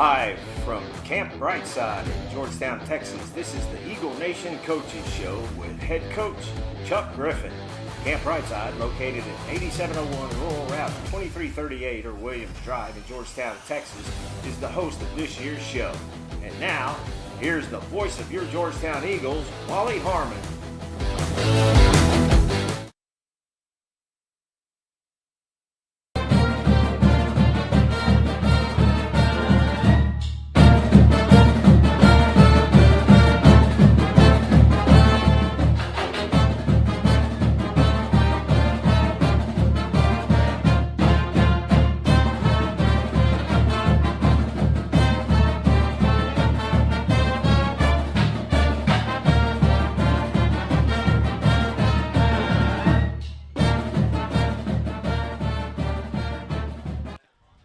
Live from Camp Briteside in Georgetown, Texas, this is the Eagle Nation Coaches Show with head coach Chuck Griffin. Camp Briteside, located at 8701 Rural Route 2338 or Williams Drive in Georgetown, Texas, is the host of this year's show. And now, here's the voice of your Georgetown Eagles, Wally Harmon.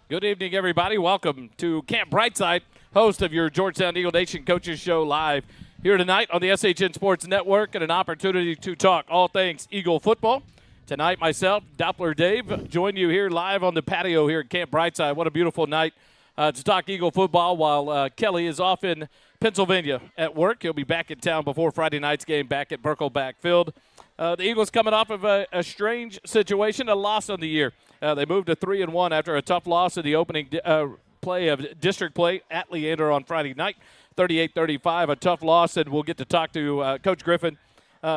Good evening, everybody. Welcome to Camp Briteside, host of your Georgetown Eagle Nation Coaches Show live here tonight on the SHN Sports Network, and an opportunity to talk all things Eagle football. Tonight, myself, Doppler Dave, join you here live on the patio here at Camp Briteside. What a beautiful night to talk Eagle football while Kelly is off in Pennsylvania at work. He'll be back in town before Friday night's game back at Birkelback Field. The Eagles coming off of a strange situation, a loss on the year. They moved to 3-1 after a tough loss in the opening play of district play at Leander on Friday night, 38-35, a tough loss, and we'll get to talk to Coach Griffin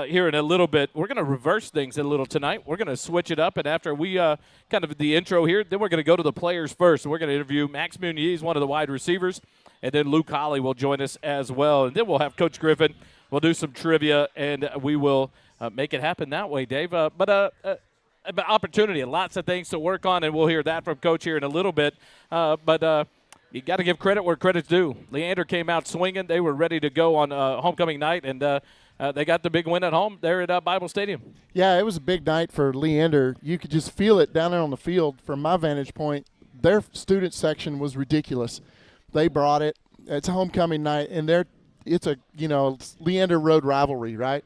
here in a little bit. We're going to reverse things a little tonight. We're going to switch it up, and after we kind of the intro here, then we're going to go to the players first. We're going to interview Max Muniz, one of the wide receivers, and then Luke Holly will join us as well. And then we'll have Coach Griffin. We'll do some trivia, and we will make it happen that way, Dave. But opportunity, lots of things to work on, and we'll hear that from Coach here in a little bit. But you got to give credit where credit's due. Leander came out swinging. They were ready to go on homecoming night, and they got the big win at home there at Bible Stadium. Yeah, it was a big night for Leander. You could just feel it down there on the field. From my vantage point, their student section was ridiculous. They brought it. It's a homecoming night, and it's a Leander Road rivalry, right?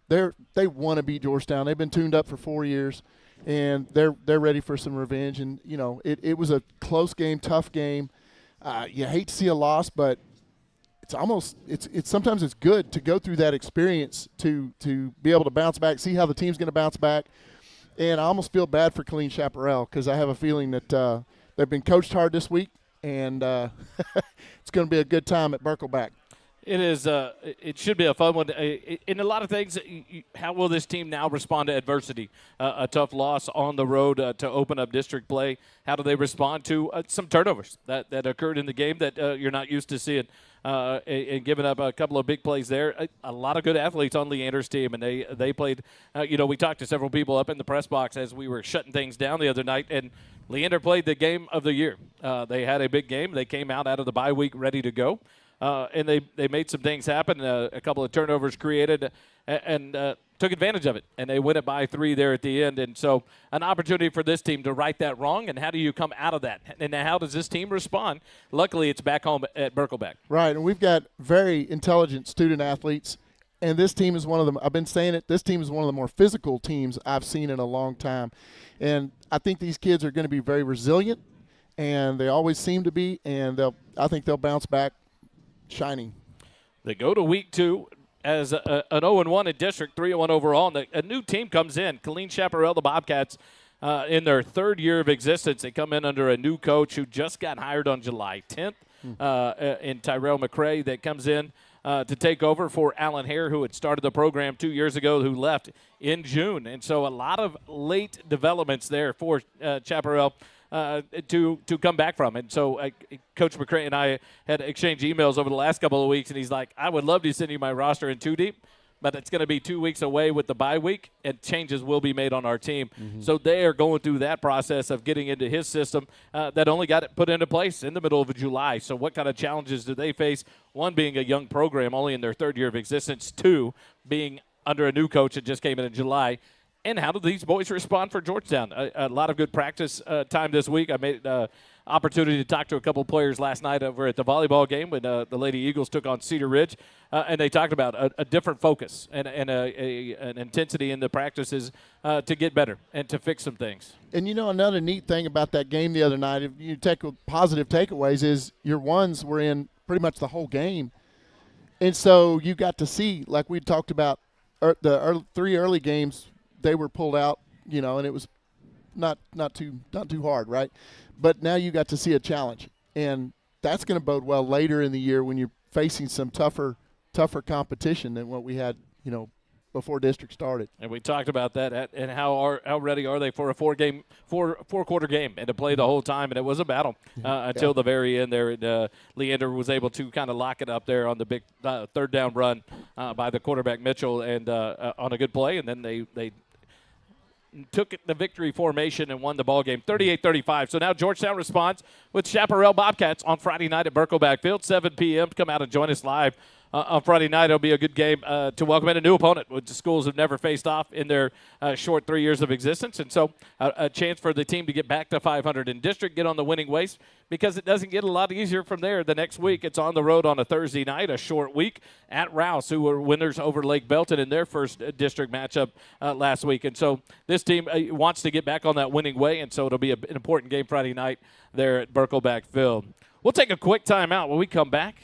They want to beat Georgetown. They've been tuned up for 4 years, and they're ready for some revenge. And it was a close game, tough game. You hate to see a loss, but it's sometimes it's good to go through that experience to be able to bounce back, see how the team's going to bounce back. And I almost feel bad for Colleen Chaparral because I have a feeling that they've been coached hard this week, and it's going to be a good time at Birkelback. It is. It should be a fun one. In a lot of things, how will this team now respond to adversity? A tough loss on the road to open up district play. How do they respond to some turnovers that occurred in the game that you're not used to seeing? And giving up a couple of big plays there. A lot of good athletes on Leander's team, and they played. We talked to several people up in the press box as we were shutting things down the other night, and Leander played the game of the year. They had a big game. They came out of the bye week ready to go. And they made some things happen, a couple of turnovers created, and took advantage of it. And they win it by 3 there at the end. And so an opportunity for this team to right that wrong. And how do you come out of that? And how does this team respond? Luckily, it's back home at Birkelback. Right, and we've got very intelligent student athletes. And this team is one of them. I've been saying it. This team is one of the more physical teams I've seen in a long time. And I think these kids are going to be very resilient, and they always seem to be. And I think they'll bounce back shining. They go to week 2 as an 0-1 in district, 3-1 overall, and a new team comes in. Colleen Chaparral, the Bobcats, in their 3rd year of existence. They come in under a new coach who just got hired on July 10th in Tyrell McCray, that comes in to take over for Alan Hare, who had started the program 2 years ago, who left in June. And so a lot of late developments there for Chaparral to come back from. And so Coach McCray and I had exchanged emails over the last couple of weeks, and he's like, I would love to send you my roster in 2 deep, but it's going to be 2 weeks away with the bye week, and changes will be made on our team. Mm-hmm. So they are going through that process of getting into his system that only got it put into place in the middle of July. So what kind of challenges do they face? 1, being a young program, only in their 3rd year of existence. 2, being under a new coach that just came in July. And how do these boys respond for Georgetown? A lot of good practice time this week. I made opportunity to talk to a couple of players last night over at the volleyball game when the Lady Eagles took on Cedar Ridge, and they talked about a different focus and an intensity in the practices to get better and to fix some things. And, another neat thing about that game the other night, if you take positive takeaways, is your ones were in pretty much the whole game. And so you got to see, like we talked about, the 3 early games, they were pulled out, and it was not too hard, right? But now you got to see a challenge, and that's going to bode well later in the year when you're facing some tougher competition than what we had, before district started. And we talked about that and how ready are they for a four-quarter game and to play the whole time. And it was a battle until the very end there. And Leander was able to kind of lock it up there on the big third down run by the quarterback Mitchell and on a good play. And then they took the victory formation and won the ball game 38-35. So now Georgetown responds with Chaparral Bobcats on Friday night at Berkelback Field, 7 p.m. Come out and join us live. On Friday night, it'll be a good game to welcome in a new opponent, which the schools have never faced off in their short 3 years of existence. And so a chance for the team to get back to 500 in district, get on the winning ways, because it doesn't get a lot easier from there. The next week, it's on the road on a Thursday night, a short week at Rouse, who were winners over Lake Belton in their first district matchup last week. And so this team wants to get back on that winning way, and so it'll be an important game Friday night there at Berkelback Field. We'll take a quick timeout. When we come back,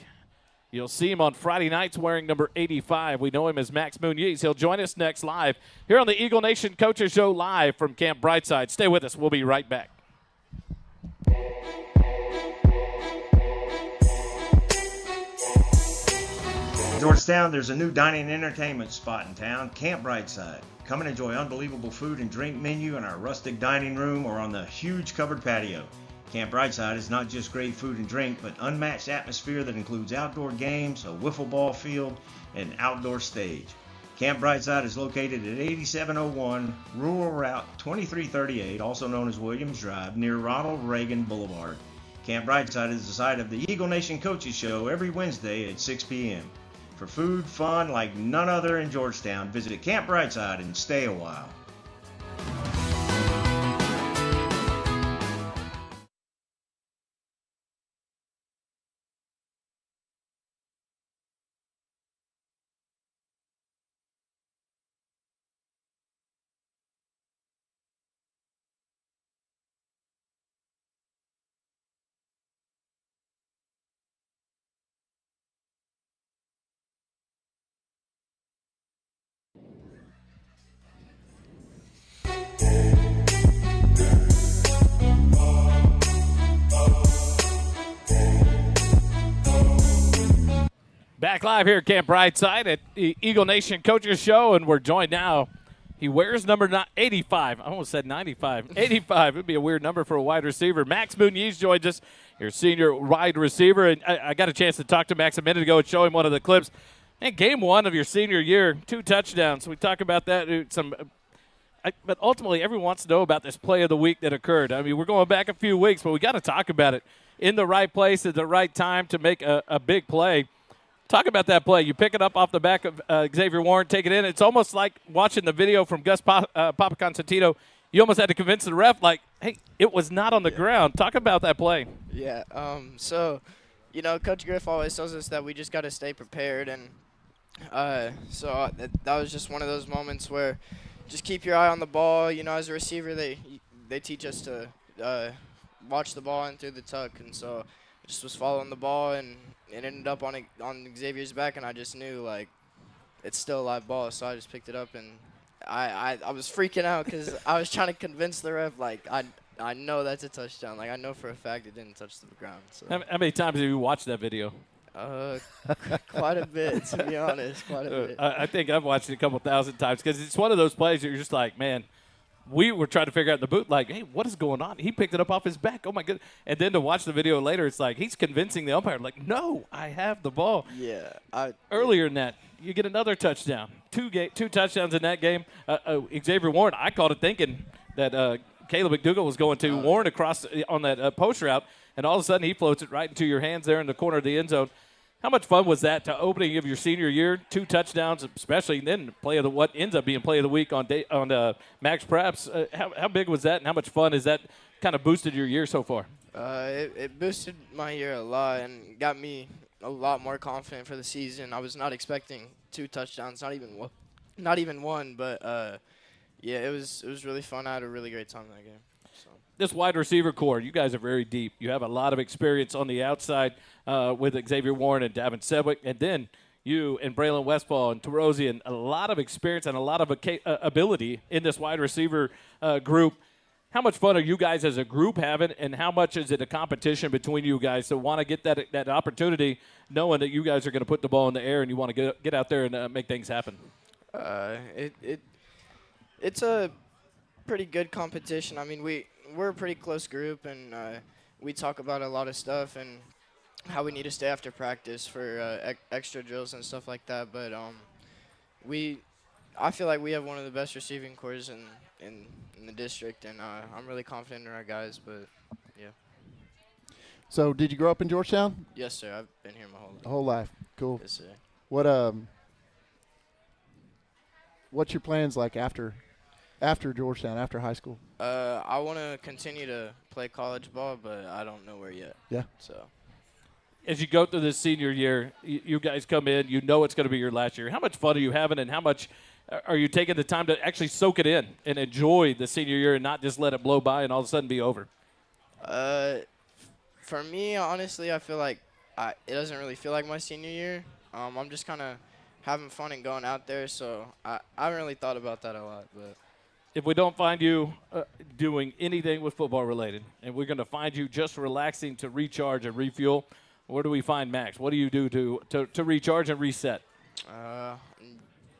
you'll see him on Friday nights wearing number 85. We know him as Max Muniz. He'll join us next live here on the Eagle Nation Coaches Show live from Camp Briteside. Stay with us. We'll be right back. Georgetown, there's a new dining and entertainment spot in town, Camp Briteside. Come and enjoy unbelievable food and drink menu in our rustic dining room or on the huge covered patio. Camp Briteside is not just great food and drink, but unmatched atmosphere that includes outdoor games, a wiffle ball field, and an outdoor stage. Camp Briteside is located at 8701 Rural Route 2338, also known as Williams Drive, near Ronald Reagan Boulevard. Camp Briteside is the site of the Eagle Nation Coaches Show every Wednesday at 6 p.m. For food, fun like none other in Georgetown, visit Camp Briteside and stay a while. Back live here at Camp Briteside at the Eagle Nation Coaches Show, and we're joined now. He wears number 85. I almost said 95. 85 would be a weird number for a wide receiver. Max Muniz joins us, your senior wide receiver. And I got a chance to talk to Max a minute ago and show him one of the clips. And game one of your senior year, 2 touchdowns. We talk about that. But ultimately, everyone wants to know about this play of the week that occurred. I mean, we're going back a few weeks, but we got to talk about it in the right place at the right time to make a big play. Talk about that play. You pick it up off the back of Xavier Warren, take it in. It's almost like watching the video from Gus Papaconstantino. You almost had to convince the ref, like, hey, it was not on the ground. Talk about that play. Yeah, so, Coach Griff always tells us that we just got to stay prepared. And so that was just one of those moments where just keep your eye on the ball. As a receiver, they teach us to watch the ball and through the tuck. And so I just was following the ball, and it ended up on Xavier's back, and I just knew, like, it's still a live ball. So I just picked it up, and I was freaking out because I was trying to convince the ref, like, I know that's a touchdown. Like, I know for a fact it didn't touch the ground. So. How many times have you watched that video? Quite a bit, to be honest, quite a bit. I think I've watched it a couple thousand times because it's one of those plays that you're just like, man, we were trying to figure out in the booth, like, hey, what is going on? He picked it up off his back. Oh, my goodness. And then to watch the video later, it's like he's convincing the umpire, like, no, I have the ball. Yeah. Earlier in that, you get another touchdown. Two touchdowns in that game. Xavier Warren, I called it thinking that Caleb McDougall was going to Warren across on that post route, and all of a sudden he floats it right into your hands there in the corner of the end zone. How much fun was that to opening of your senior year? 2 touchdowns, especially then what ends up being play of the week on Max Preps. How big was that, and how much fun has that kind of boosted your year so far? It boosted my year a lot and got me a lot more confident for the season. I was not expecting 2 touchdowns, not even one, but yeah, it was really fun. I had a really great time in that game. So. This wide receiver core, you guys are very deep. You have a lot of experience on the outside with Xavier Warren and Davin Sedgwick, and then you and Braylon Westfall and Terosian, a lot of experience and a lot of ability in this wide receiver group. How much fun are you guys as a group having, and how much is it a competition between you guys to want to get that opportunity, knowing that you guys are going to put the ball in the air and you want to get out there and make things happen? It's a pretty good competition. I mean, we're a pretty close group, and we talk about a lot of stuff and how we need to stay after practice for extra drills and stuff like that. But I feel like we have one of the best receiving cores in the district, and I'm really confident in our guys. But yeah. So, did you grow up in Georgetown? Yes, sir. I've been here my whole life. Whole life. Cool. Yes, sir. What's your plans like after Georgetown, after high school? I want to continue to play college ball, but I don't know where yet. Yeah. So. As you go through this senior year, you guys come in, you know it's going to be your last year. How much fun are you having, and how much are you taking the time to actually soak it in and enjoy the senior year and not just let it blow by and all of a sudden be over? For me, honestly, I feel like it doesn't really feel like my senior year. I'm just kind of having fun and going out there, so I haven't really thought about that a lot. But if we don't find you doing anything with football related, and we're going to find you just relaxing to recharge and refuel, where do we find Max? What do you do to recharge and reset?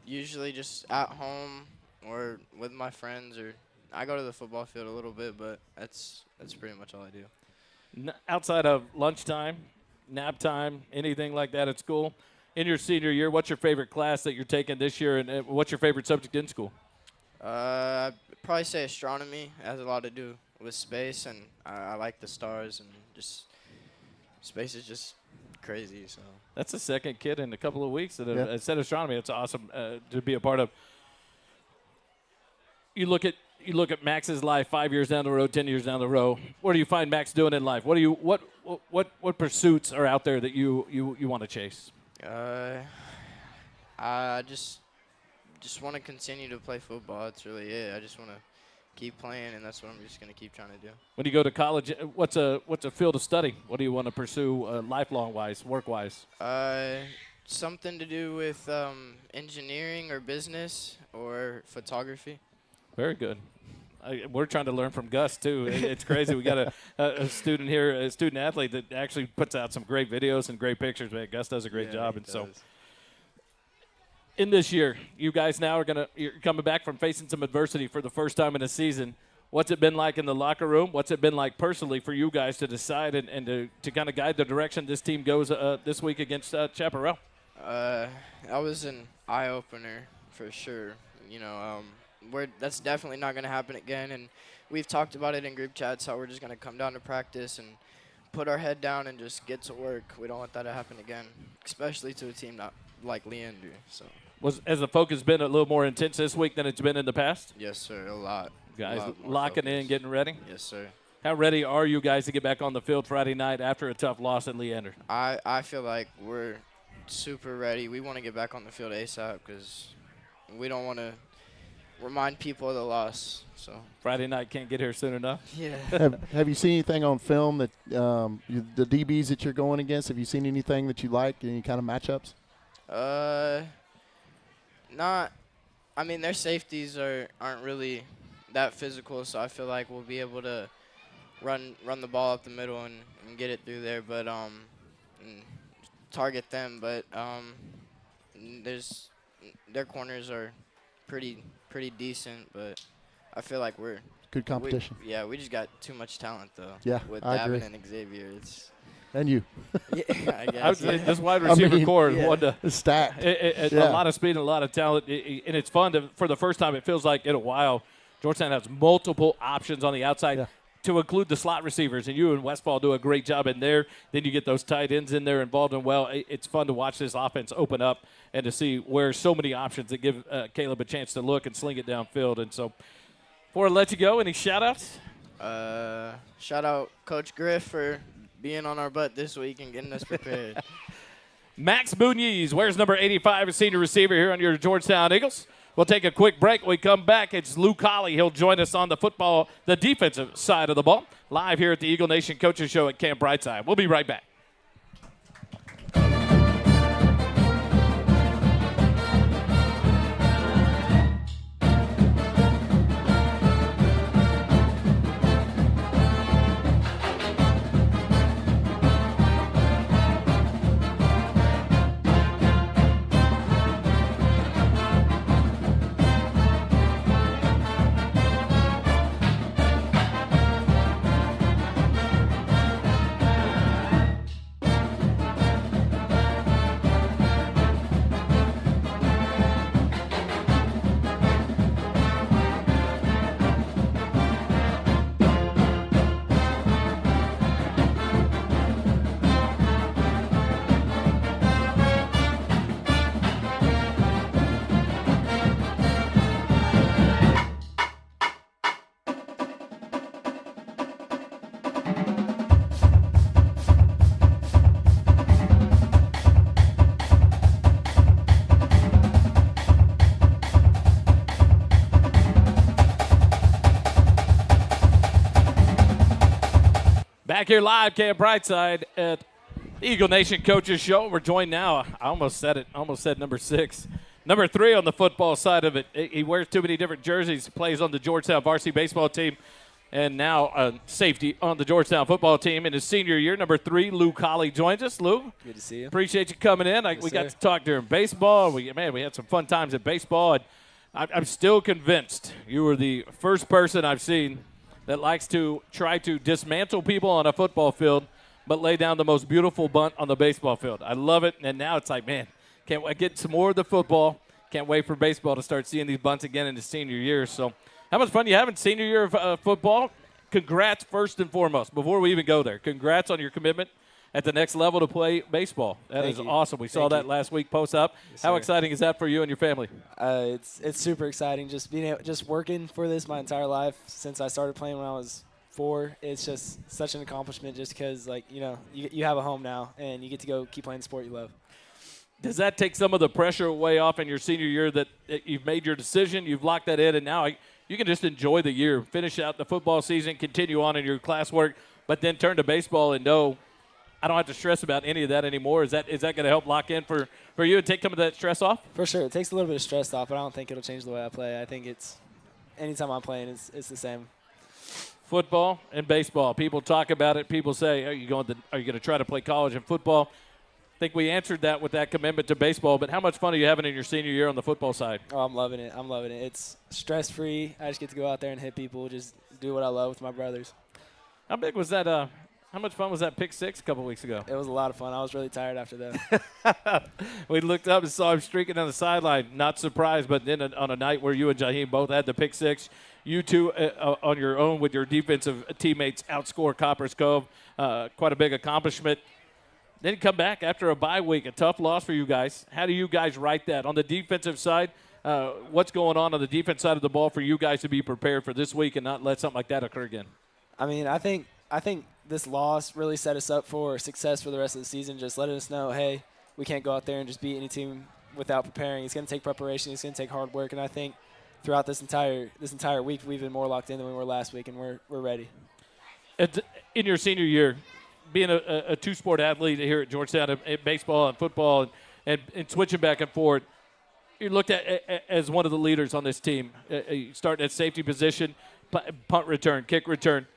Usually just at home or with my friends, or I go to the football field a little bit, but that's pretty much all I do. Outside of lunchtime, nap time, anything like that at school, in your senior year, what's your favorite class that you're taking this year, and what's your favorite subject in school? I'd probably say astronomy. It has a lot to do with space, and I like the stars, and just space is just crazy. So that's the second kid in a couple of weeks that said astronomy. It's awesome to be a part of. You look at Max's life 5 years down the road, 10 years down the road. What do you find Max doing in life? What pursuits are out there that you want to chase? I just want to continue to play football. That's really it. I just want to keep playing, and that's what I'm just going to keep trying to do. When you go to college, what's a field of study? What do you want to pursue lifelong-wise, work-wise? Something to do with engineering or business or photography. Very good. We're trying to learn from Gus, too. It's crazy. We got a student here, a student athlete that actually puts out some great videos and great pictures. Man, Gus does a great job. And so in this year, you guys now you're coming back from facing some adversity for the first time in a season. What's it been like in the locker room? What's it been like personally for you guys to decide and to kind of guide the direction this team goes this week against Chaparral? That was an eye-opener for sure. You know, that's definitely not going to happen again, and we've talked about it in group chats how we're just going to come down to practice and put our head down and just get to work. We don't want that to happen again, especially to a team not like Leander. So has the focus been a little more intense this week than it's been in the past? Yes, sir, a lot. Guys locking in, getting ready? Yes, sir. How ready are you guys to get back on the field Friday night after a tough loss at Leander? I feel like we're super ready. We want to get back on the field ASAP because we don't want to remind people of the loss. So Friday night can't get here soon enough. Yeah. Have you seen anything on film that the DBs that you're going against? Have you seen anything that you like? Any kind of matchups? Not. I mean, their safeties aren't really that physical, so I feel like we'll be able to run the ball up the middle and get it through there, but and target them. But their corners are pretty decent, but I feel like we're good competition. We just got too much talent though. Yeah, with I agree. Davin and Xavier, and you. Yeah, I guess. I would say this wide receiver core is one to stacked. A lot of speed and a lot of talent, and it's fun for the first time. It feels like in a while, Georgetown has multiple options on the outside. Yeah. To include the slot receivers, and you and Westfall do a great job in there. Then you get those tight ends in there involved, and it's fun to watch this offense open up and to see where so many options that give Caleb a chance to look and sling it downfield. And so, before I let you go, any shout-outs? Shout out Coach Griff for being on our butt this week and getting us prepared. Max Muniz wears number 85, a senior receiver here on your Georgetown Eagles. We'll take a quick break. When we come back, it's Lou Colley. He'll join us on the defensive side of the ball, live here at the Eagle Nation Coaches Show at Camp Briteside. We'll be right back. Back here live, Camp Briteside at Eagle Nation Coaches Show. We're joined now, I almost said number 6. Number 3 on the football side of it. He wears too many different jerseys, plays on the Georgetown varsity baseball team, and now a safety on the Georgetown football team in his senior year. Number 3, Lou Colley joins us. Lou, good to see you. Appreciate you coming in. We got to talk during baseball. We had some fun times at baseball. And I'm still convinced you were the first person I've seen that likes to try to dismantle people on a football field but lay down the most beautiful bunt on the baseball field. I love it, and now it's like, man, can't wait get some more of the football. Can't wait for baseball to start seeing these bunts again in his senior year. So how much fun you have in senior year of football? Congrats first and foremost. Before we even go there, congrats on your commitment at the next level to play baseball. That is awesome. We saw that last week post up. Yes, How sir. exciting is that for you and your family? It's super exciting. Just working for this my entire life since I started playing when I was 4. It's just such an accomplishment just because, you have a home now and you get to go keep playing the sport you love. Does that take some of the pressure away off in your senior year that you've made your decision, you've locked that in, and now you can just enjoy the year, finish out the football season, continue on in your classwork, but then turn to baseball and know I don't have to stress about any of that anymore? Is that going to help lock in for you and take some of that stress off? For sure. It takes a little bit of stress off, but I don't think it'll change the way I play. I think anytime I'm playing, it's the same. Football and baseball. People talk about it. People say, are you going to try to play college and football? I think we answered that with that commitment to baseball, but how much fun are you having in your senior year on the football side? Oh, I'm loving it. It's stress-free. I just get to go out there and hit people, just do what I love with my brothers. How big was that? How much fun was that pick 6 a couple weeks ago? It was a lot of fun. I was really tired after that. We looked up and saw him streaking down the sideline. Not surprised, but then on a night where you and Jaheim both had the pick 6, you two on your own with your defensive teammates outscore Copper's Cove. Quite a big accomplishment. Then come back after a bye week, a tough loss for you guys. How do you guys write that? On the defensive side, what's going on the defense side of the ball for you guys to be prepared for this week and not let something like that occur again? I mean, I think this loss really set us up for success for the rest of the season, just letting us know, hey, we can't go out there and just beat any team without preparing. It's going to take preparation. It's going to take hard work. And I think throughout this entire week, we've been more locked in than we were last week, and we're ready. In your senior year, being a two-sport athlete here at Georgetown, at baseball and football and switching back and forth, you're looked at as one of the leaders on this team. Starting at safety position, punt return, kick return.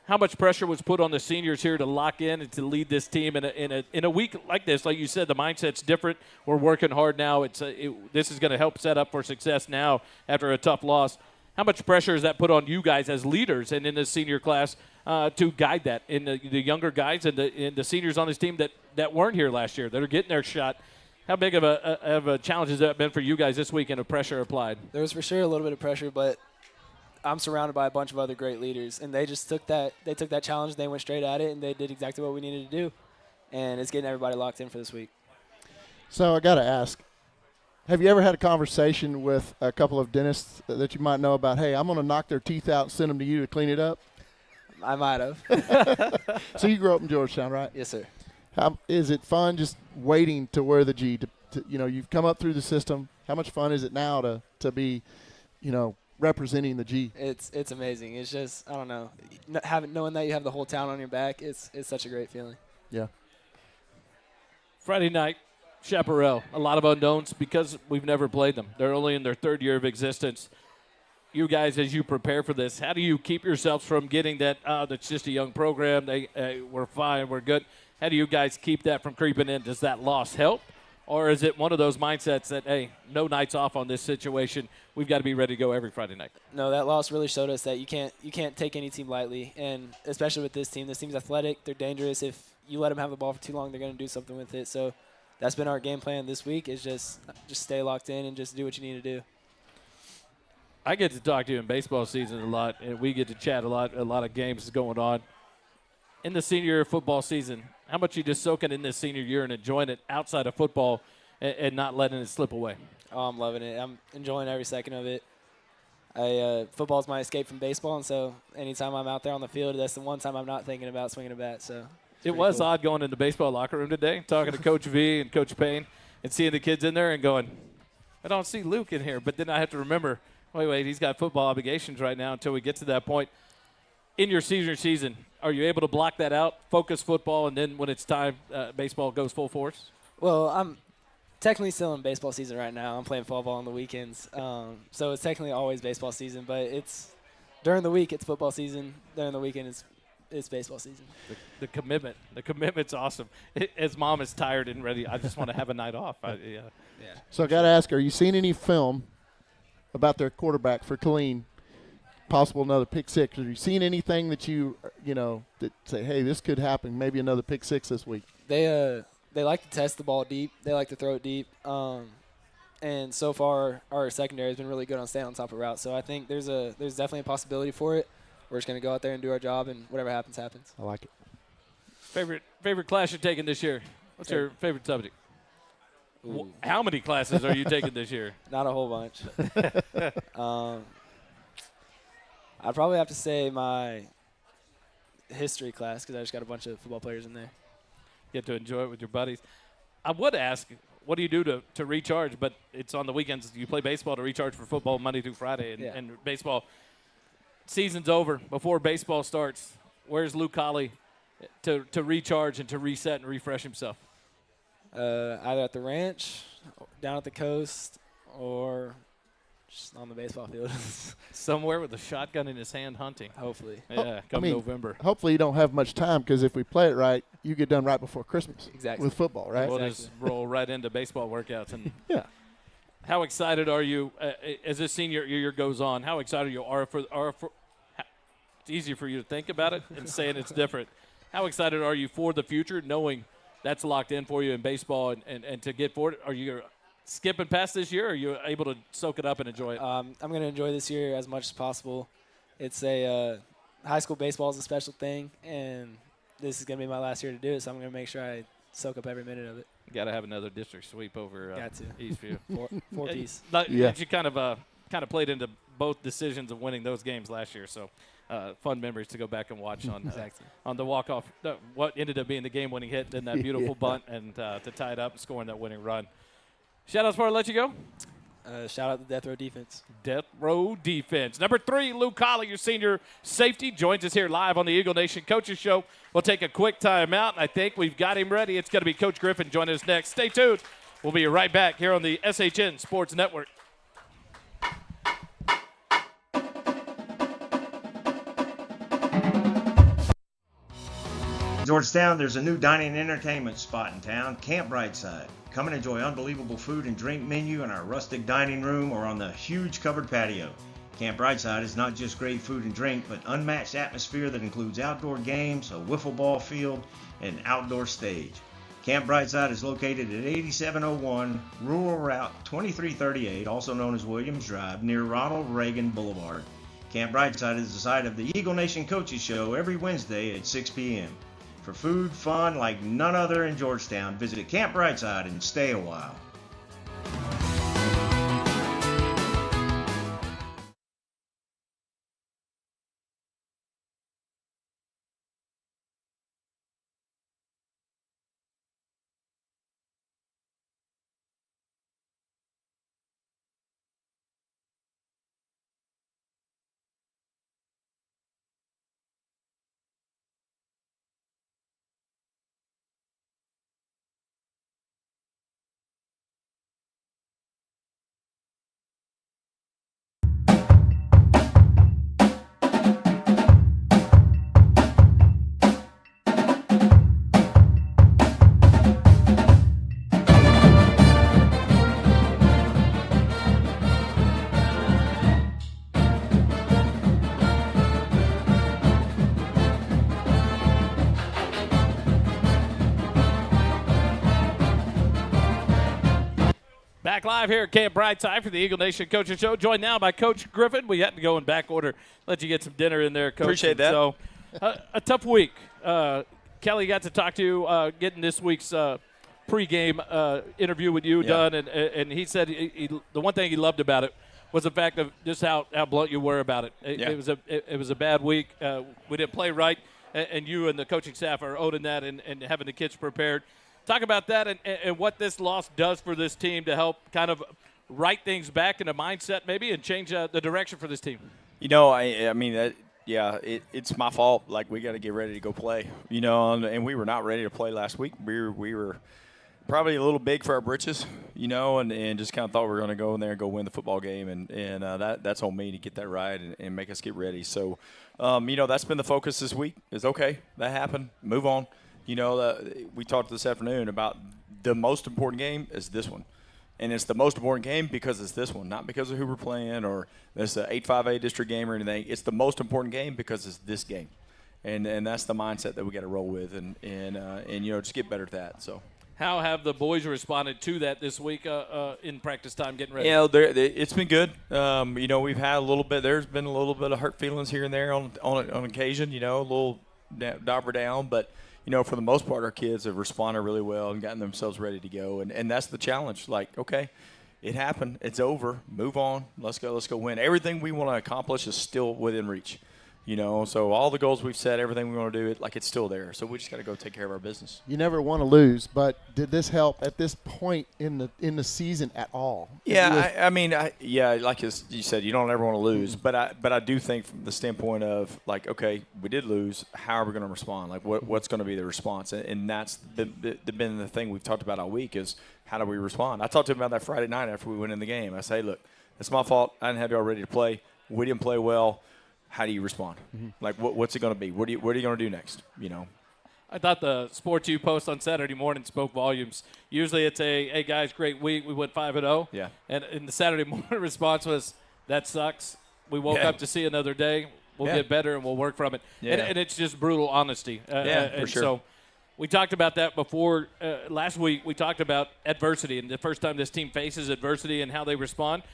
How much pressure was put on the seniors here to lock in and to lead this team in a week like this? Like you said, the mindset's different. We're working hard now. This is going to help set up for success now after a tough loss. How much pressure is that put on you guys as leaders and in this senior class to guide that in the younger guys and the seniors on this team that weren't here last year, that are getting their shot? How big of a challenge has that been for you guys this week and the pressure applied? There was for sure a little bit of pressure, but I'm surrounded by a bunch of other great leaders, and they just took that challenge, they went straight at it, and they did exactly what we needed to do. And it's getting everybody locked in for this week. So I got to ask, have you ever had a conversation with a couple of dentists that you might know about, hey, I'm going to knock their teeth out and send them to you to clean it up? I might have. So you grew up in Georgetown, right? Yes, sir. How is it fun just waiting to wear the G? You've come up through the system. How much fun is it now to be, representing the G? It's amazing. It's just, I don't know, knowing that you have the whole town on your back, it's such a great feeling. Yeah. Friday night, Chaparral. A lot of unknowns because we've never played them. They're only in their third year of existence. You guys, as you prepare for this, how do you keep yourselves from getting that, that's just a young program, we're fine, we're good. How do you guys keep that from creeping in? Does that loss help? Or is it one of those mindsets that, hey, no nights off on this situation, we've got to be ready to go every Friday night? No, that loss really showed us that you can't take any team lightly, and especially with this team. This team's athletic. They're dangerous. If you let them have the ball for too long, they're going to do something with it. So that's been our game plan this week is just stay locked in and just do what you need to do. I get to talk to you in baseball season a lot, and we get to chat a lot of games is going on. In the senior year football season, how much you just soaking in this senior year and enjoying it outside of football and not letting it slip away? Oh, I'm loving it. I'm enjoying every second of it. Football's my escape from baseball, and so anytime I'm out there on the field, that's the one time I'm not thinking about swinging a bat. So it was cool. Odd going in the baseball locker room today, talking to Coach V and Coach Payne, and seeing the kids in there and going, I don't see Luke in here. But then I have to remember, wait, he's got football obligations right now until we get to that point. In your senior season, are you able to block that out, focus football, and then when it's time, baseball goes full force? Well, I'm technically still in baseball season right now. I'm playing fall ball on the weekends. So it's technically always baseball season, but it's during the week it's football season. During the weekend it's baseball season. The commitment's awesome. As mom is tired and ready, I just want to have a night off. Yeah. So I got to ask, are you seeing any film about their quarterback for Killeen? Possible another pick six. Have you seen anything that that say, hey, this could happen? Maybe another pick six this week. They like to test the ball deep. They like to throw it deep. And so far, our secondary has been really good on staying on top of routes. So I think there's definitely a possibility for it. We're just going to go out there and do our job, and whatever happens, happens. I like it. Favorite class you're taking this year? What's your favorite subject? How many classes are you taking this year? Not a whole bunch. I'd probably have to say my history class because I just got a bunch of football players in there. Get to enjoy it with your buddies. I would ask, what do you do to recharge? But it's on the weekends. You play baseball to recharge for football Monday through Friday. And baseball season's over. Before baseball starts, where's Luke Colley to recharge and to reset and refresh himself? Either at the ranch, down at the coast, or just on the baseball field. Somewhere with a shotgun in his hand hunting. Hopefully. Yeah, November. Hopefully you don't have much time because if we play it right, you get done right before Christmas. Exactly. With football, right? We'll just roll right into baseball workouts. And yeah. How excited are you as this senior year goes on? How excited you are for it's easier for you to think about it and saying it's different. How excited are you for the future, knowing that's locked in for you in baseball and to get forward? Are you skipping past this year, or are you able to soak it up and enjoy it? I'm going to enjoy this year as much as possible. It's high school baseball is a special thing, and this is going to be my last year to do it, so I'm going to make sure I soak up every minute of it. Got to have another district sweep over Eastview. Four piece. You kind of played into both decisions of winning those games last year, so fun memories to go back and watch on the walk-off. What ended up being the game-winning hit, then that beautiful bunt, and to tie it up and scoring that winning run. Shout-outs before I let you go? Shout out to Death Row Defense. Death Row Defense. Number 3, Luke Colley, your senior safety, joins us here live on the Eagle Nation Coaches Show. We'll take a quick timeout. I think we've got him ready. It's going to be Coach Griffin joining us next. Stay tuned. We'll be right back here on the SHN Sports Network. Georgetown, there's a new dining and entertainment spot in town, Camp Briteside. Come and enjoy unbelievable food and drink menu in our rustic dining room or on the huge covered patio. Camp Briteside is not just great food and drink, but unmatched atmosphere that includes outdoor games, a wiffle ball field, and an outdoor stage. Camp Briteside is located at 8701 Rural Route 2338, also known as Williams Drive, near Ronald Reagan Boulevard. Camp Briteside is the site of the Eagle Nation Coaches Show every Wednesday at 6 p.m. For food, fun like none other in Georgetown, visit Camp Briteside and stay a while. Back live here at Camp Briteside for the Eagle Nation Coaching Show. Joined now by Coach Griffin. We had to go in back order, let you get some dinner in there, Coach. Appreciate that. So, a tough week. Kelly got to talk to you getting this week's pregame interview with you done, and he said the one thing he loved about it was the fact of just how blunt you were about it. It was a bad week. We didn't play right, and you and the coaching staff are owning that and having the kids prepared. Talk about that and what this loss does for this team to help kind of right things back in a mindset maybe and change the direction for this team. You know, I mean, it's my fault. Like, we got to get ready to go play, you know, and we were not ready to play last week. We were probably a little big for our britches, you know, and just kind of thought we were going to go in there and go win the football game, and that's on me to get that right and make us get ready. So, you know, that's been the focus this week is, okay, that happened, move on. You know, we talked this afternoon about the most important game is this one. And it's the most important game because it's this one, not because of who we're playing or it's an 8-5A district game or anything. It's the most important game because it's this game. And that's the mindset that we got to roll with and you know, just get better at that. So, how have the boys responded to that this week in practice time getting ready? You know, it's been good. You know, we've had a little bit – there's been a little bit of hurt feelings here and there on occasion, you know, a little dauber down. But, you know, for the most part, our kids have responded really well and gotten themselves ready to go. And that's the challenge. Like, okay, it happened. It's over. Move on. Let's go win. Everything we want to accomplish is still within reach. You know, so all the goals we've set, everything we want to do, it's still there. So we just got to go take care of our business. You never want to lose, but did this help at this point in the season at all? Yeah, I mean, like you said, you don't ever want to lose. Mm-hmm. But I do think from the standpoint of, like, okay, we did lose. How are we going to respond? Like, what's going to be the response? And that's been the thing we've talked about all week is how do we respond? I talked to him about that Friday night after we went in the game. I say, look, it's my fault. I didn't have y'all ready to play. We didn't play well. How do you respond? Mm-hmm. Like, what's it going to be? What are you going to do next? You know. I thought the Sports U post on Saturday morning spoke volumes. Usually it's hey guys, great week. We went 5-0. Yeah. And the Saturday morning response was, that sucks. We woke up to see another day. We'll get better and we'll work from it. Yeah. And it's just brutal honesty. For sure. So we talked about that before. Last week we talked about adversity and the first time this team faces adversity and how they respond.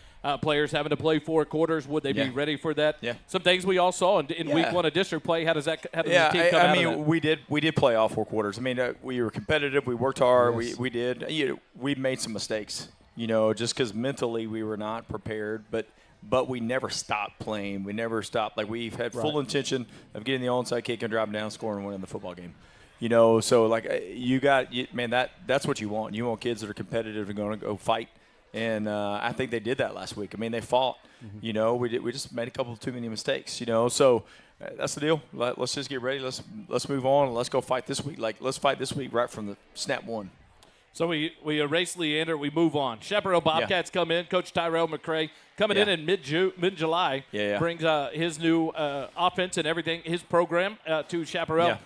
Players having to play 4 quarters, would they be ready for that? Yeah. Some things we all saw in week 1 of district play. How does the team come out of that? I mean, we did play all 4 quarters. I mean, we were competitive. We worked hard. Yes. We did. We made some mistakes, you know, just because mentally we were not prepared. But we never stopped playing. We never stopped. Like, we've had full intention of getting the onside kick and driving down, scoring, and winning the football game. You know, so, like, that's what you want. You want kids that are competitive and going to go fight. And I think they did that last week. I mean, they fought. Mm-hmm. You know, we just made a couple of too many mistakes. You know, so that's the deal. Let's just get ready. Let's move on. And let's go fight this week. Like, let's fight this week right from the snap one. So we erase Leander. We move on. Chaparral Bobcats come in. Coach Tyrell McCray coming in mid-July. Brings his new offense and everything, his program to Chaparral. Yeah.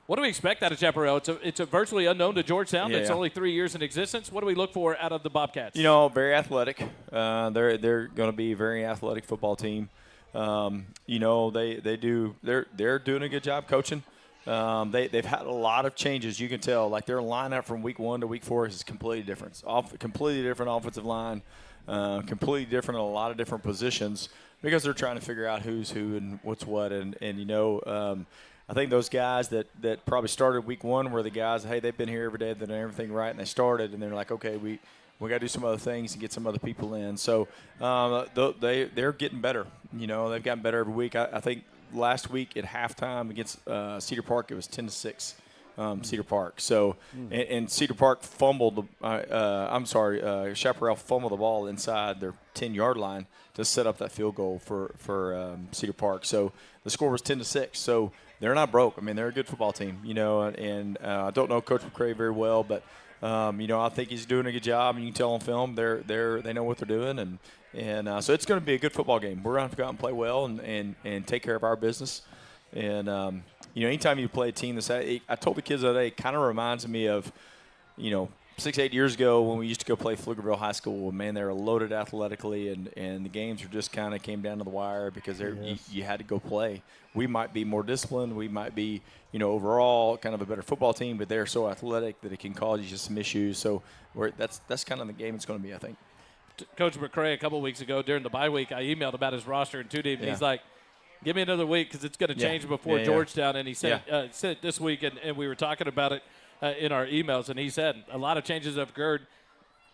What do we expect out of Chaparral? It's a virtually unknown to Georgetown. It's only 3 years in existence. What do we look for out of the Bobcats? You know, very athletic. They're going to be a very athletic football team. You know, they're doing a good job coaching. They've had a lot of changes. You can tell, like, their lineup from week 1 to week 4 is completely different. Completely different offensive line. Completely different in a lot of different positions because they're trying to figure out who's who and what's what. And you know. I think those guys that probably started week 1 were the guys, hey, they've been here every day, they've done everything right, and they started, and they're like, okay, we got to do some other things and get some other people in. So they're getting better. You know, they've gotten better every week. I think last week at halftime against Cedar Park, it was 10-6. Cedar Park. So, and Cedar Park fumbled. Chaparral fumbled the ball inside their 10-yard line to set up that field goal for Cedar Park. So the score was 10-6. So they're not broke. I mean, they're a good football team. You know, and I don't know Coach McCray very well, but you know, I think he's doing a good job. And you can tell on film they know what they're doing, and so it's going to be a good football game. We're going to have to go out and play well and take care of our business. And you know, anytime you play a team I told the kids the other day, it kind of reminds me of, you know, 6-8 years ago when we used to go play Pflugerville High School. Man, they were loaded athletically, and the games were just kind of came down to the wire because you had to go play. We might be more disciplined. We might be, you know, overall kind of a better football team, but they're so athletic that it can cause you just some issues. So that's kind of the game it's going to be, I think. Coach McCray a couple weeks ago during the bye week. I emailed about his roster and two-deep, and he's like, give me another week because it's going to change before Georgetown. And he said it this week, and we were talking about it in our emails, and he said a lot of changes have occurred.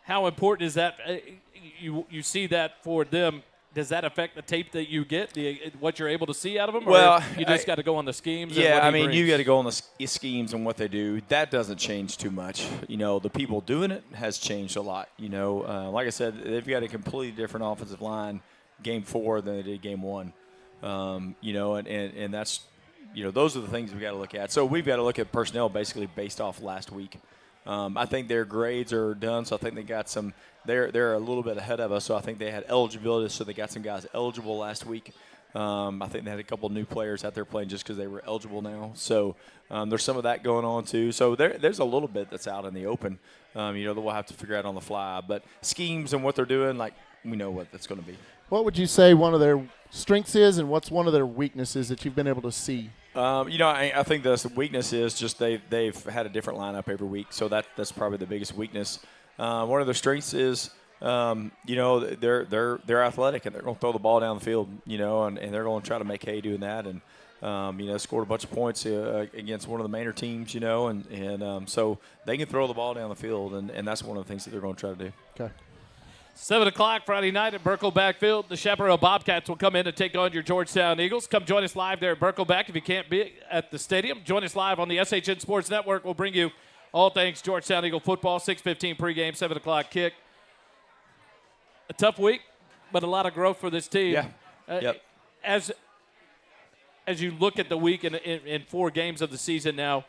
How important is that? You see that for them. Does that affect the tape that you get, what you're able to see out of them? Well, or you just got to go on the schemes? Yeah, and I mean, you got to go on the schemes and what they do. That doesn't change too much. The people doing it has changed a lot. Like I said, they've got a completely different offensive line game 4 than they did game 1. And that's, those are the things we've got to look at. So we've got to look at personnel basically based off last week. I think their grades are done, so I think they got some. They're a little bit ahead of us, so I think they had eligibility, so they got some guys eligible last week. I think they had a couple new players out there playing just because they were eligible now. So there's some of that going on too. So there's a little bit that's out in the open, that we'll have to figure out on the fly. But schemes and what they're doing, we know what that's going to be. What would you say one of their strengths is, and what's one of their weaknesses that you've been able to see? I think the weakness is just they've had a different lineup every week, so that's probably the biggest weakness. One of their strengths is, they're athletic and they're going to throw the ball down the field, and they're going to try to make hay doing that, and scored a bunch of points against one of the Manor teams, and so they can throw the ball down the field, and that's one of the things that they're going to try to do. Okay. 7 o'clock Friday night at Berkelback Field. The Chaparral Bobcats will come in to take on your Georgetown Eagles. Come join us live there at Berkelback if you can't be at the stadium. Join us live on the SHN Sports Network. We'll bring you all things Georgetown Eagle football, 6:15 pregame, 7 o'clock kick. A tough week, but a lot of growth for this team. Yeah. Yep. As you look at the week in 4 games of the season now,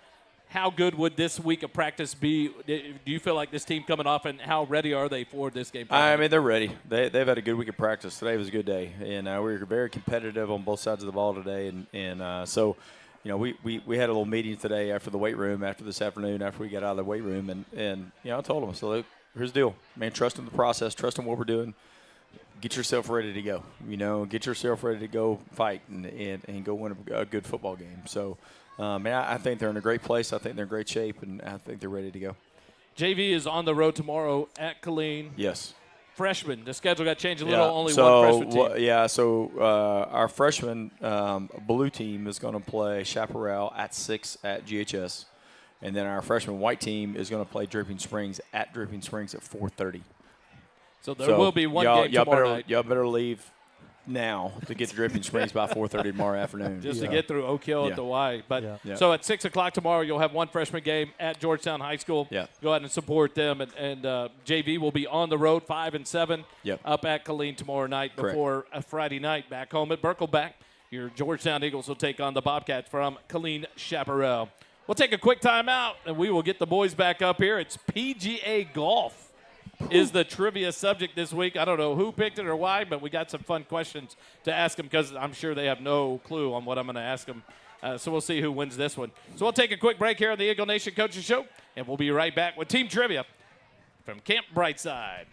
how good would this week of practice be? Do you feel like this team coming off, and how ready are they for this game? I mean, they're ready. They've had a good week of practice. Today was a good day, and we were very competitive on both sides of the ball today. And so, we had a little meeting today after the weight room, after this afternoon, after we got out of the weight room, and I told them, so look, here's the deal, man. Trust in the process, trust in what we're doing. Get yourself ready to go. Get yourself ready to go fight and go win a good football game. So. I think they're in a great place. I think they're in great shape, and I think they're ready to go. JV is on the road tomorrow at Killeen. Yes. Freshman. The schedule got changed a little. Only one freshman team. So our freshman blue team is going to play Chaparral at 6 at GHS, and then our freshman white team is going to play Dripping Springs at 4:30. So there will be one game tomorrow night. Y'all better leave now to get to Dripping Springs by 4:30 tomorrow afternoon. Just to get through Oak Hill at the Y. But so at 6 o'clock tomorrow, you'll have one freshman game at Georgetown High School. Yeah. Go ahead and support them. And JV will be on the road 5 and 7 Yep. up at Killeen tomorrow night before a Friday night back home at Berkelback. Your Georgetown Eagles will take on the Bobcats from Killeen Chaparral. We'll take a quick timeout, and we will get the boys back up here. It's PGA Golf is the trivia subject this week. I don't know who picked it or why, but we got some fun questions to ask them because I'm sure they have no clue on what I'm going to ask them. So we'll see who wins this one. So we'll take a quick break here on the Eagle Nation Coaches Show, and we'll be right back with Team Trivia from Camp Briteside.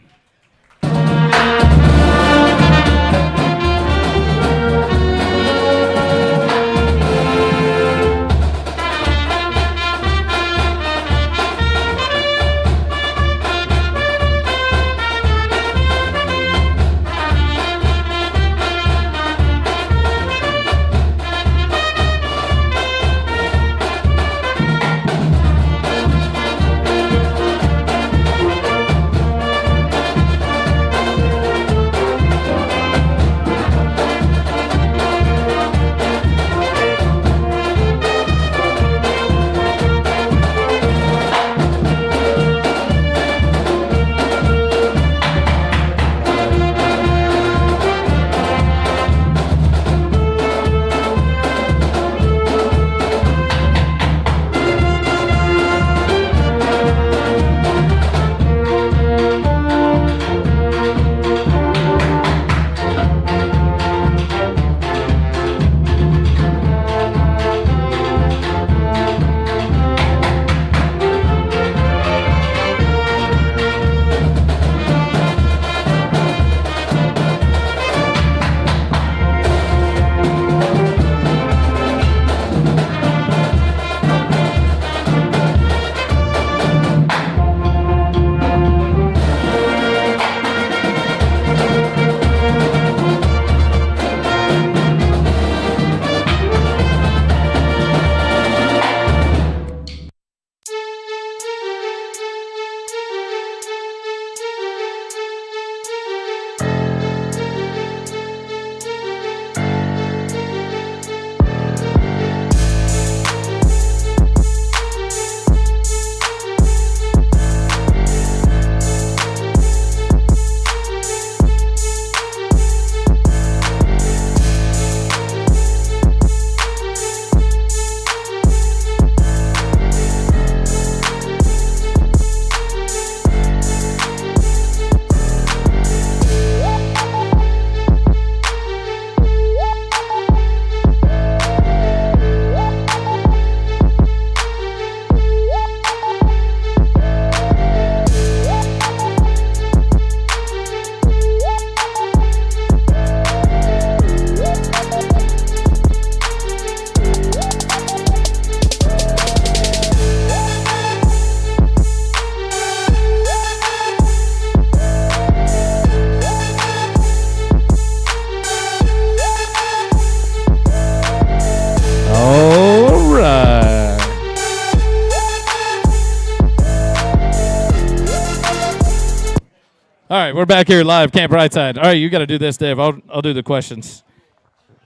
right, we're back here live, Camp Briteside. All right, you got to do this, Dave. I'll do the questions.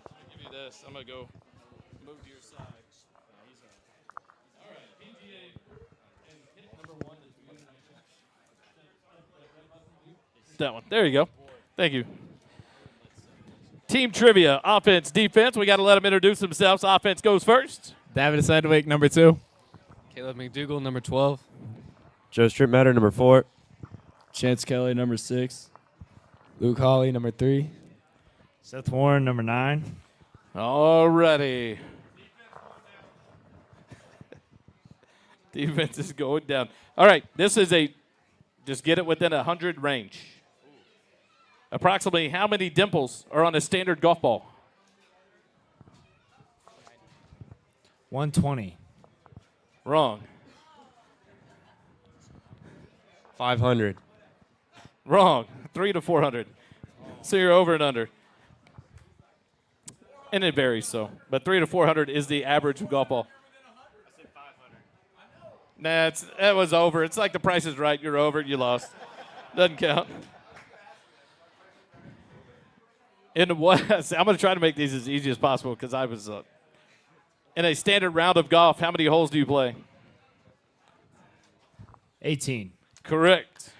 I'll give you this. I'm going to go move to your side. All right, PGA and hit number 1 is that one. There you go. Thank you. Team trivia, offense, defense. We got to let them introduce themselves. Offense goes first. David Sedgwick, number 2. Caleb McDougal, number 12. Joe Stripmatter, number 4. Chance Kelly, number 6. Luke Hawley, number 3. Seth Warren, number 9. All righty. Defense is going down. All right, this is just get it within 100 range. Approximately how many dimples are on a standard golf ball? 120. Wrong. 500. Wrong. 300 to 400. So you're over and under. And it varies, but 300 to 400 is the average golf ball. Nah, that was over. It's like the Price is Right. You're over. You lost. Doesn't count. I'm going to try to make these as easy as possible because I was in a standard round of golf. How many holes do you play? 18. Correct.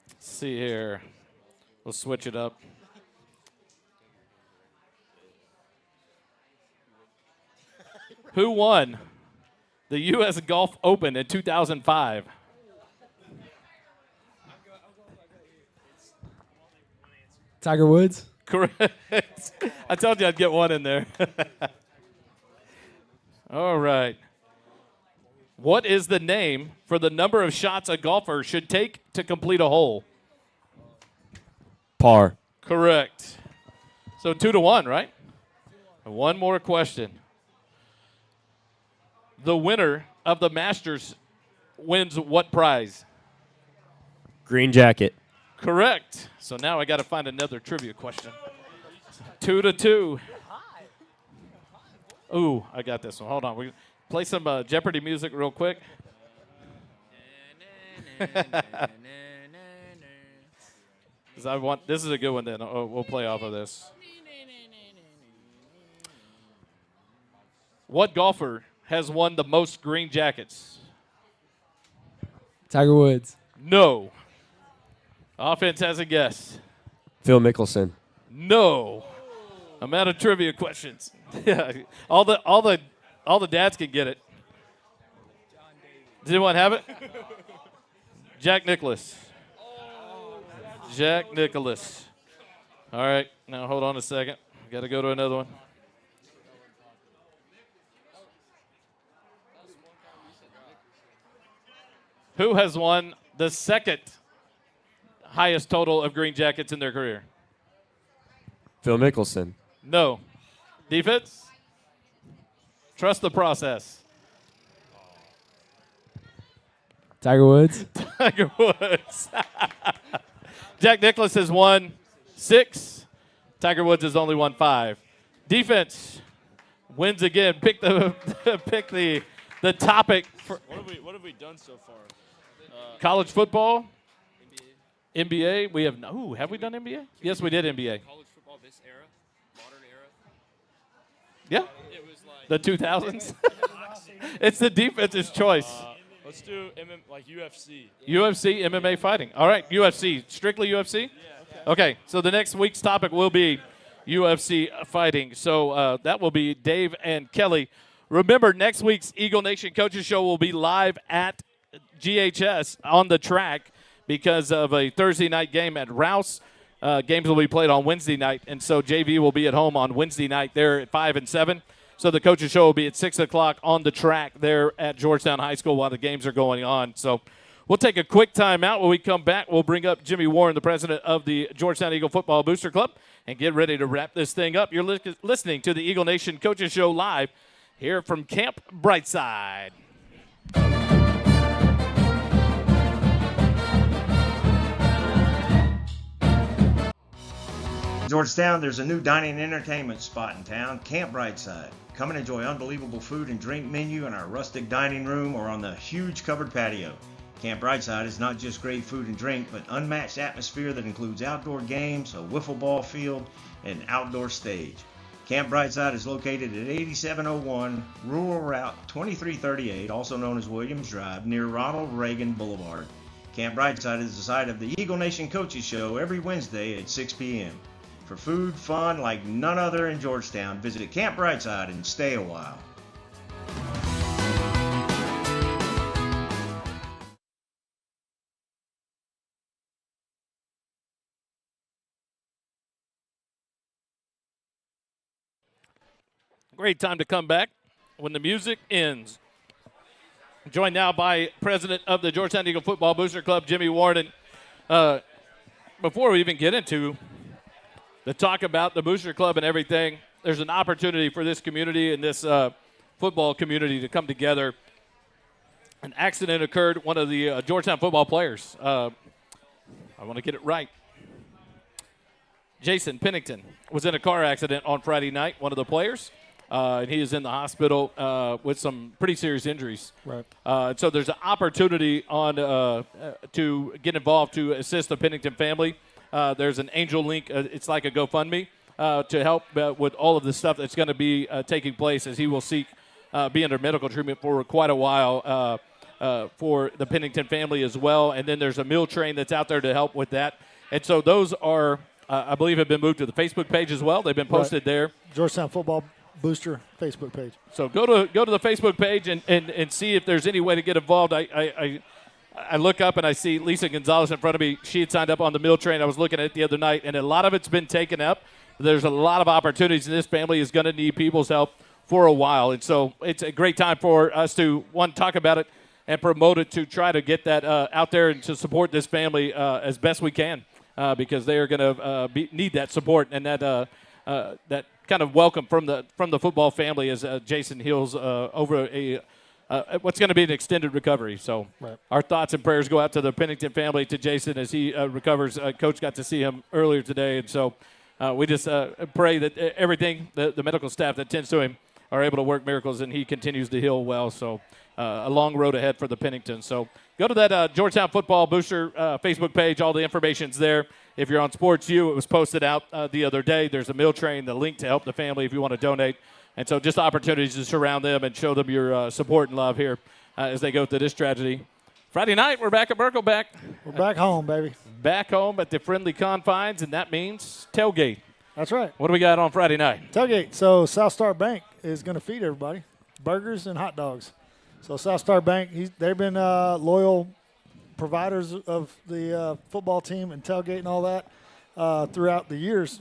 Let's see here. We'll switch it up. Who won the U.S. Golf Open in 2005? Tiger Woods. Correct. I told you I'd get one in there. All right. What is the name for the number of shots a golfer should take to complete a hole? Par. Correct. So 2 to 1, right? One more question. The winner of the Masters wins what prize? Green jacket. Correct. So now I got to find another trivia question. 2 to 2. Ooh, I got this one. Hold on. We play some Jeopardy music real quick. This is a good one. Then we'll play off of this. What golfer has won the most green jackets? Tiger Woods. No. Offense has a guess. Phil Mickelson. No. I'm out of trivia questions. Yeah, all the dads can get it. Does anyone have it? Jack Nicklaus. Jack Nicklaus. All right, now hold on a second. Got to go to another one. Who has won the second highest total of green jackets in their career? Phil Mickelson. No. Defense? Trust the process. Tiger Woods. Tiger Woods. Jack Nicklaus has won 6. Tiger Woods has only won 5. Defense wins again. Pick the topic for What have we done so far? college football. NBA. We have no. Have we done NBA? Yes, we did NBA. College football this era, modern era. Yeah. It was like The 2000s. It's the defense's choice. Let's do UFC. UFC, MMA fighting. All right, UFC. Strictly UFC? Yeah. Okay, so the next week's topic will be UFC fighting. So that will be Dave and Kelly. Remember, next week's Eagle Nation Coaches Show will be live at GHS on the track because of a Thursday night game at Rouse. Games will be played on Wednesday night, and so JV will be at home on Wednesday night there at 5 and 7. So the Coaches Show will be at 6 o'clock on the track there at Georgetown High School while the games are going on. So we'll take a quick time out. When we come back, we'll bring up Jimmy Warren, the president of the Georgetown Eagle Football Booster Club, and get ready to wrap this thing up. You're listening to the Eagle Nation Coaches Show live here from Camp Briteside. Georgetown, there's a new dining and entertainment spot in town, Camp Briteside. Come and enjoy unbelievable food and drink menu in our rustic dining room or on the huge covered patio. Camp Briteside is not just great food and drink, but unmatched atmosphere that includes outdoor games, a wiffle ball field, and an outdoor stage. Camp Briteside is located at 8701 Rural Route 2338, also known as Williams Drive, near Ronald Reagan Boulevard. Camp Briteside is the site of the Eagle Nation Coaches Show every Wednesday at 6 p.m. For food, fun like none other in Georgetown, visit Camp Briteside and stay a while. Great time to come back when the music ends. Joined now by President of the Georgetown Eagle Football Booster Club, Jimmy Warden. Before we even get into the talk about the Booster Club and everything, there's an opportunity for this community and this football community to come together. An accident occurred. One of the Georgetown football players, I want to get it right, Jason Pennington, was in a car accident on Friday night, one of the players. And he is in the hospital with some pretty serious injuries. Right. So there's an opportunity to get involved to assist the Pennington family. There's an Angel Link. It's like a GoFundMe to help with all of the stuff that's going to be taking place as he will be under medical treatment for quite a while for the Pennington family as well. And then there's a meal train that's out there to help with that. And so those are, I believe, have been moved to the Facebook page as well. They've been posted there. Georgetown Football Booster Facebook page. So go to the Facebook page and see if there's any way to get involved. I look up and I see Lisa Gonzalez in front of me. She had signed up on the meal train. I was looking at it the other night, and a lot of it's been taken up. There's a lot of opportunities, and this family is going to need people's help for a while. And so it's a great time for us to, one, talk about it and promote it, to try to get that out there and to support this family as best we can because they are going to need that support and that kind of welcome from the football family as Jason heals over what's going to be an extended recovery. So Our thoughts and prayers go out to the Pennington family, to Jason as he recovers. Coach got to see him earlier today, and so we just pray that everything, the medical staff that tends to him, are able to work miracles, and he continues to heal well. So a long road ahead for the Pennington. So go to that Georgetown Football Booster Facebook page. All the information's there. If you're on Sports U, it was posted out the other day. There's a meal train, the link to help the family if you want to donate. And so just opportunities to surround them and show them your support and love here as they go through this tragedy. Friday night, we're back at Birkelbeck. We're back home, baby. Back home at the friendly confines, and that means tailgate. That's right. What do we got on Friday night? Tailgate. So South Star Bank is going to feed everybody burgers and hot dogs. So South Star Bank, they've been loyal providers of the football team and tailgate and all that throughout the years,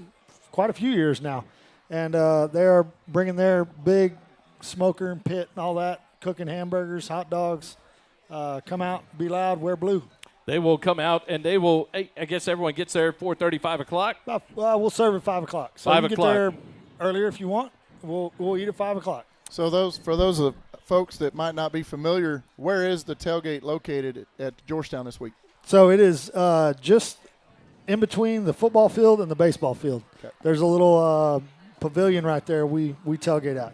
quite a few years now. And they are bringing their big smoker and pit and all that, cooking hamburgers, hot dogs. Come out, be loud, wear blue. They will come out, and they will, I guess everyone gets there at 4:30, 5 o'clock? We'll serve at 5 o'clock. So 5 you get o'clock. there earlier if you want. We'll eat at 5 o'clock. So for those folks that might not be familiar, where is the tailgate located at Georgetown this week? So it is just in between the football field and the baseball field. Okay. There's a little pavilion right there we tailgate at.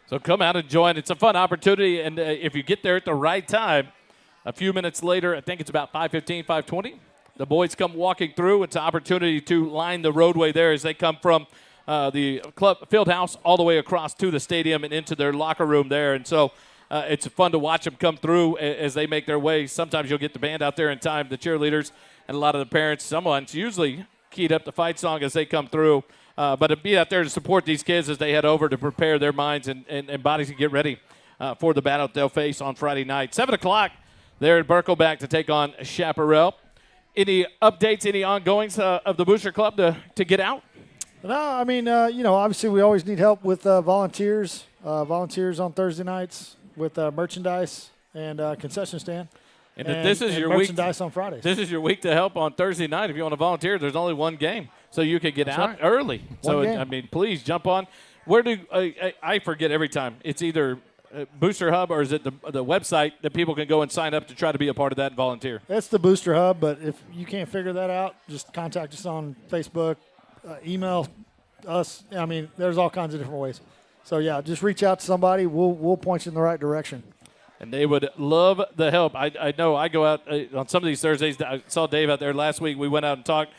So come out and join. It's a fun opportunity, and if you get there at the right time, a few minutes later, I think it's about 5:15, 5:20, the boys come walking through. It's an opportunity to line the roadway there as they come from the club field house all the way across to the stadium and into their locker room there. And so it's fun to watch them come through as they make their way. Sometimes you'll get the band out there in time, the cheerleaders, and a lot of the parents. Someone's usually keyed up the fight song as they come through. But to be out there to support these kids as they head over to prepare their minds and bodies to get ready for the battle they'll face on Friday night. 7 o'clock there at Birkelbeck to take on Chaparral. Any updates, any ongoings of the Booster Club to get out? No, I mean, obviously we always need help with volunteers. Volunteers on Thursday nights with merchandise and concession stand. And this is your merchandise on Fridays. This is your week to help on Thursday night. If you want to volunteer, there's only one game, so you can get out early. So, I mean, please jump on. Where do I forget every time? It's either Booster Hub or is it the website that people can go and sign up to try to be a part of that and volunteer? It's the Booster Hub, but if you can't figure that out, just contact us on Facebook, email us. I mean, there's all kinds of different ways. So, yeah, just reach out to somebody. We'll point you in the right direction. and they would love the help. I know I go out on some of these Thursdays. I saw Dave out there last week. We went out and talked,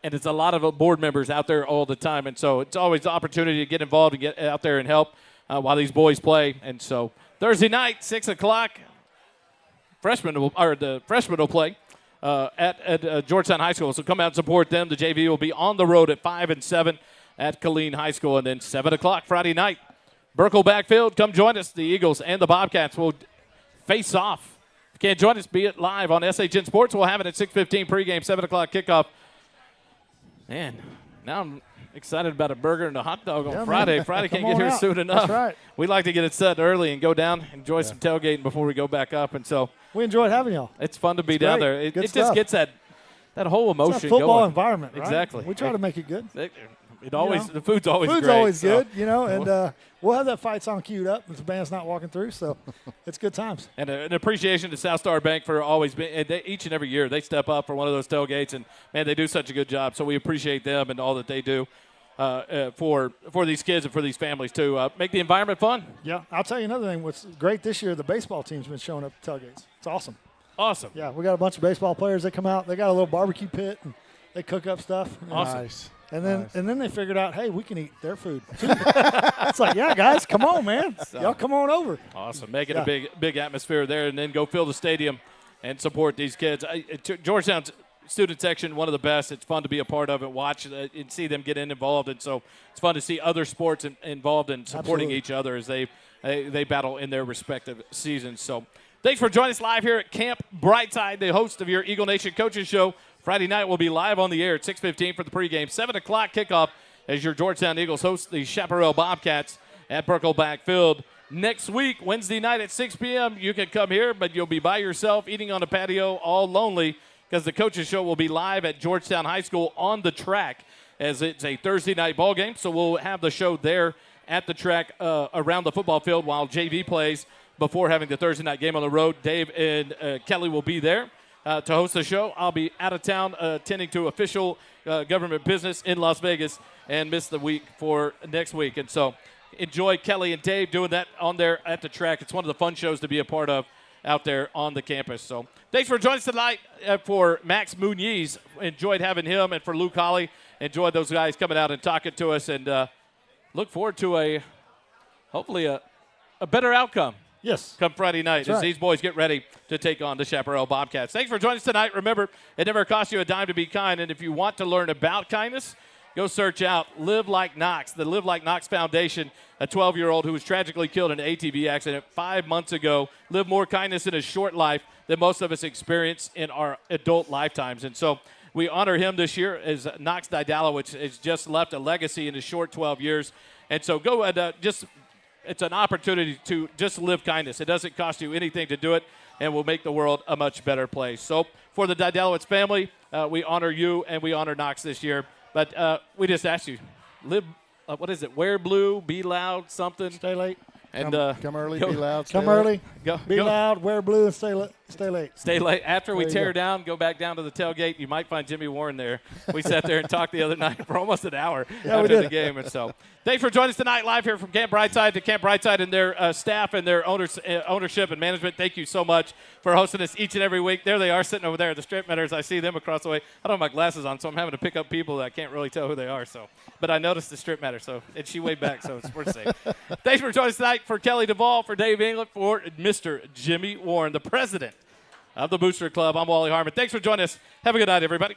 and it's a lot of board members out there all the time. And so it's always the opportunity to get involved and get out there and help while these boys play. And so Thursday night, 6 o'clock, the freshmen will play at Georgetown High School. So come out and support them. The JV will be on the road at 5 and 7 at Killeen High School. And then 7 o'clock Friday night, Burkle backfield. Come join us. The Eagles and the Bobcats will face off. If you can't join us, be it live on SHN Sports. We'll have it at 6:15 pregame, 7 o'clock kickoff. Man, now I'm excited about a burger and a hot dog on Friday. Man. Friday Come can't get here on out. soon enough. That's right. We like to get it set early and go down, enjoy some tailgating before we go back up. And so We enjoyed having y'all. it's fun to be It's down great. there. It Good just stuff. gets that whole emotion It's a football going. environment, right? Exactly. We try to make it good. It always the food's always Food's great. always so. good, and we'll have that fight song queued up if the band's not walking through, so it's good times. And an appreciation to South Star Bank for always being, and each and every year they step up for one of those tailgates, and man, they do such a good job. So we appreciate them and all that they do for these kids and for these families too. Make the environment fun. Yeah, I'll tell you another thing. What's great this year, the baseball team's been showing up at tailgates. It's awesome. Awesome. Yeah, we got a bunch of baseball players that come out. They got a little barbecue pit, and they cook up stuff. Awesome. Nice. And then they figured out, hey, we can eat their food too. It's like, yeah, guys, come on, man. Y'all come on over. Awesome. Make it a big atmosphere there, and then go fill the stadium and support these kids. Georgetown's student section, one of the best. It's fun to be a part of it, watch and see them get involved. And so it's fun to see other sports involved in supporting Absolutely. each other as they battle in their respective seasons. So thanks for joining us live here at Camp Briteside, the host of your Eagle Nation Coaches Show. Friday night we'll be live on the air at 6:15 for the pregame. 7 o'clock kickoff as your Georgetown Eagles host the Chaparral Bobcats at Burkle Backfield. Next week, Wednesday night at 6 p.m., you can come here, but you'll be by yourself eating on a patio all lonely because the Coaches Show will be live at Georgetown High School on the track as it's a Thursday night ball game. So we'll have the show there at the track around the football field while JV plays before having the Thursday night game on the road. Dave and Kelly will be there to host the show. I'll be out of town attending to official government business in Las Vegas and miss the week for next week. And so enjoy Kelly and Dave doing that on there at the track. It's one of the fun shows to be a part of out there on the campus. So thanks for joining us tonight for Max Muniz. Enjoyed having him, and for Luke Holly. Enjoyed those guys coming out and talking to us, and look forward to hopefully a better outcome. Yes. Come Friday night as these boys get ready to take on the Chaparral Bobcats. Thanks for joining us tonight. Remember, it never costs you a dime to be kind, and if you want to learn about kindness, go search out Live Like Knox, the Live Like Knox Foundation, a 12-year-old who was tragically killed in an ATV accident 5 months ago, lived more kindness in a short life than most of us experience in our adult lifetimes. And so we honor him this year as Knox Didalowicz has just left a legacy in his short 12 years. And so go and it's an opportunity to just live kindness. It doesn't cost you anything to do it, and will make the world a much better place. So for the Didalowicz family, we honor you and we honor Knox this year. But we just asked you, live, what is it, wear blue, be loud, something. Stay late. And come early, be loud. Come early, be go. loud, wear blue, and stay late. Stay late. After we There you tear go. down, go back down to the tailgate. You might find Jimmy Warren there. We sat there and talked the other night for almost an hour after did. the game. And so thanks for joining us tonight live here from Camp Briteside. To Camp Briteside and their staff and their ownership and management, thank you so much for hosting us each and every week. There they are sitting over there at the strip mitters. I see them across the way. I don't have my glasses on, so I'm having to pick up people that I can't really tell who they are. So, but I noticed the strip matter, and she way back, so we're safe. Thanks for joining us tonight. For Kelly Duvall, for Dave England, for Mr. Jimmy Warren, the president of the Booster Club. I'm Wally Harmon. Thanks for joining us. Have a good night, everybody.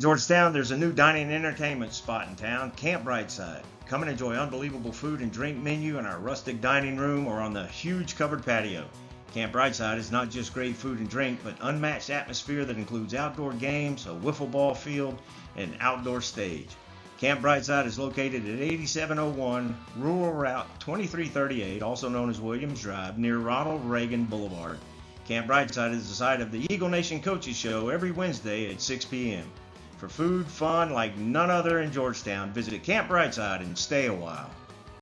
Georgetown, there's a new dining and entertainment spot in town, Camp Briteside. Come and enjoy unbelievable food and drink menu in our rustic dining room or on the huge covered patio. Camp Briteside is not just great food and drink, but unmatched atmosphere that includes outdoor games, a wiffle ball field, and an outdoor stage. Camp Briteside is located at 8701 Rural Route 2338, also known as Williams Drive, near Ronald Reagan Boulevard. Camp Briteside is the site of the Eagle Nation Coaches Show every Wednesday at 6 p.m. For food, fun like none other in Georgetown, visit Camp Briteside and stay a while.